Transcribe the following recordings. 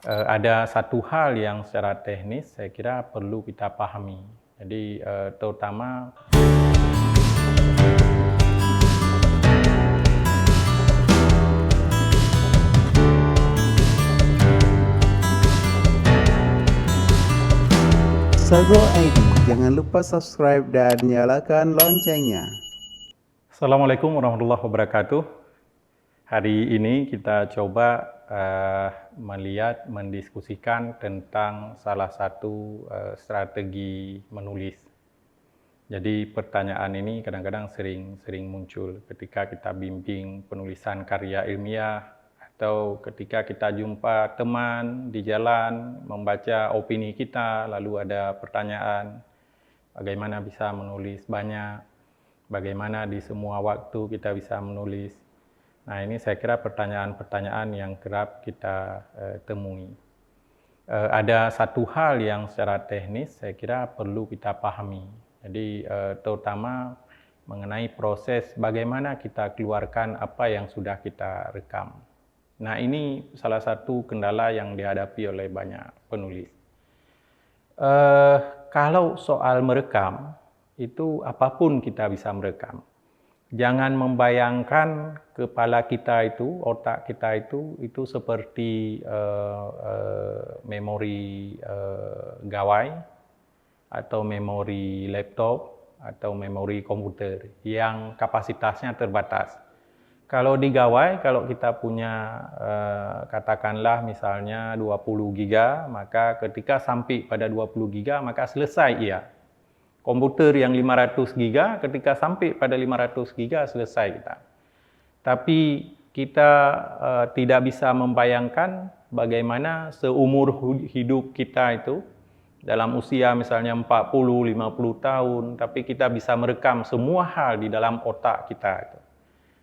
Ada satu hal yang secara teknis saya kira perlu kita pahami. Jadi, terutama Sago ID, jangan lupa subscribe dan nyalakan loncengnya. Assalamualaikum warahmatullahi wabarakatuh. Hari ini kita coba mendiskusikan tentang salah satu strategi menulis. Jadi pertanyaan ini kadang-kadang sering muncul ketika kita bimbing penulisan karya ilmiah atau ketika kita jumpa teman di jalan membaca opini kita, lalu ada pertanyaan bagaimana bisa menulis banyak, bagaimana di semua waktu kita bisa menulis. Nah, ini saya kira pertanyaan-pertanyaan yang kerap kita temui. Ada satu hal yang secara teknis saya kira perlu kita pahami. Jadi, terutama mengenai proses bagaimana kita keluarkan apa yang sudah kita rekam. Nah, ini salah satu kendala yang dihadapi oleh banyak penulis. Kalau soal merekam, itu apapun kita bisa merekam. Jangan membayangkan kepala kita itu, otak kita itu seperti memori gawai atau memori laptop atau memori komputer yang kapasitasnya terbatas. Kalau di gawai, kalau kita punya katakanlah misalnya 20 GB, maka ketika sampai pada 20 GB maka selesai ia. Komputer yang 500 GB, ketika sampai pada 500 GB selesai kita. Tapi kita tidak bisa membayangkan bagaimana seumur hidup kita itu, dalam usia misalnya 40-50 tahun, tapi kita bisa merekam semua hal di dalam otak kita.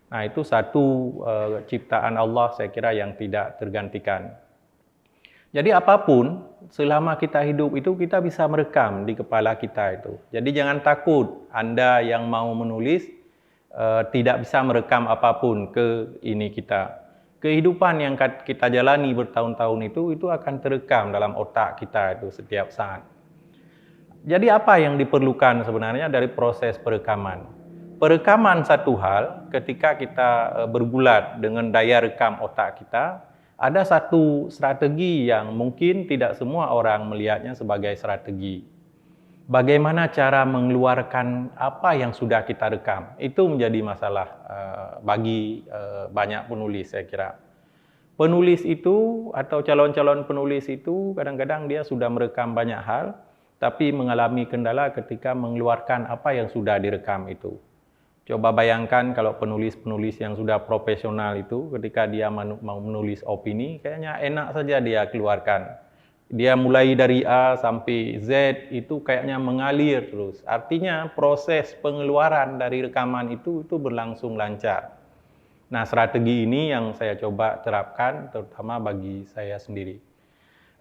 Nah, itu satu ciptaan Allah saya kira yang tidak tergantikan. Jadi apapun, selama kita hidup itu kita bisa merekam di kepala kita itu. Jadi jangan takut Anda yang mau menulis tidak bisa merekam apapun ke ini kita. Kehidupan yang kita jalani bertahun-tahun itu akan terekam dalam otak kita itu setiap saat. Jadi apa yang diperlukan sebenarnya dari proses perekaman? Perekaman satu hal ketika kita bergulat dengan daya rekam otak kita, ada satu strategi yang mungkin tidak semua orang melihatnya sebagai strategi. Bagaimana cara mengeluarkan apa yang sudah kita rekam? Itu menjadi masalah bagi banyak penulis saya kira. Penulis itu atau calon-calon penulis itu kadang-kadang dia sudah merekam banyak hal, tapi mengalami kendala ketika mengeluarkan apa yang sudah direkam itu. Coba bayangkan kalau penulis-penulis yang sudah profesional itu ketika dia mau menulis opini, kayaknya enak saja dia keluarkan. Dia mulai dari A sampai Z itu kayaknya mengalir terus. Artinya proses pengeluaran dari rekaman itu berlangsung lancar. Nah, strategi ini yang saya coba terapkan terutama bagi saya sendiri.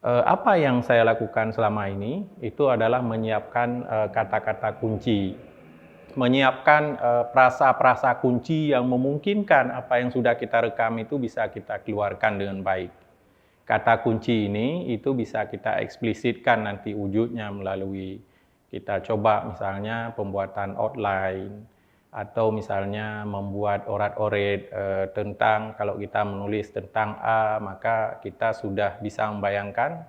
Apa yang saya lakukan selama ini itu adalah menyiapkan kata-kata kunci. Menyiapkan frasa-frasa kunci yang memungkinkan apa yang sudah kita rekam itu bisa kita keluarkan dengan baik. Kata kunci ini itu bisa kita eksplisitkan nanti wujudnya melalui kita coba misalnya pembuatan outline atau misalnya membuat orat-oret tentang kalau kita menulis tentang A maka kita sudah bisa membayangkan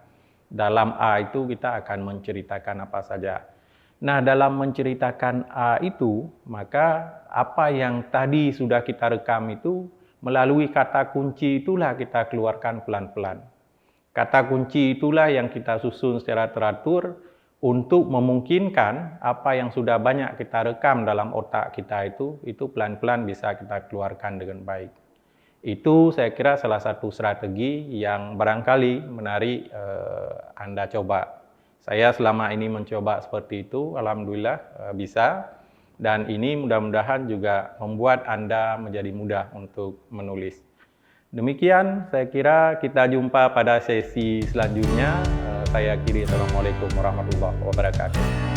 dalam A itu kita akan menceritakan apa saja. Nah, dalam menceritakan A itu, maka apa yang tadi sudah kita rekam itu, melalui kata kunci itulah kita keluarkan pelan-pelan. Kata kunci itulah yang kita susun secara teratur untuk memungkinkan apa yang sudah banyak kita rekam dalam otak kita itu pelan-pelan bisa kita keluarkan dengan baik. Itu saya kira salah satu strategi yang barangkali menarik Anda coba. Saya selama ini mencoba seperti itu, alhamdulillah bisa. Dan ini mudah-mudahan juga membuat Anda menjadi mudah untuk menulis. Demikian, saya kira kita jumpa pada sesi selanjutnya. Saya akhiri, Assalamualaikum warahmatullahi wabarakatuh.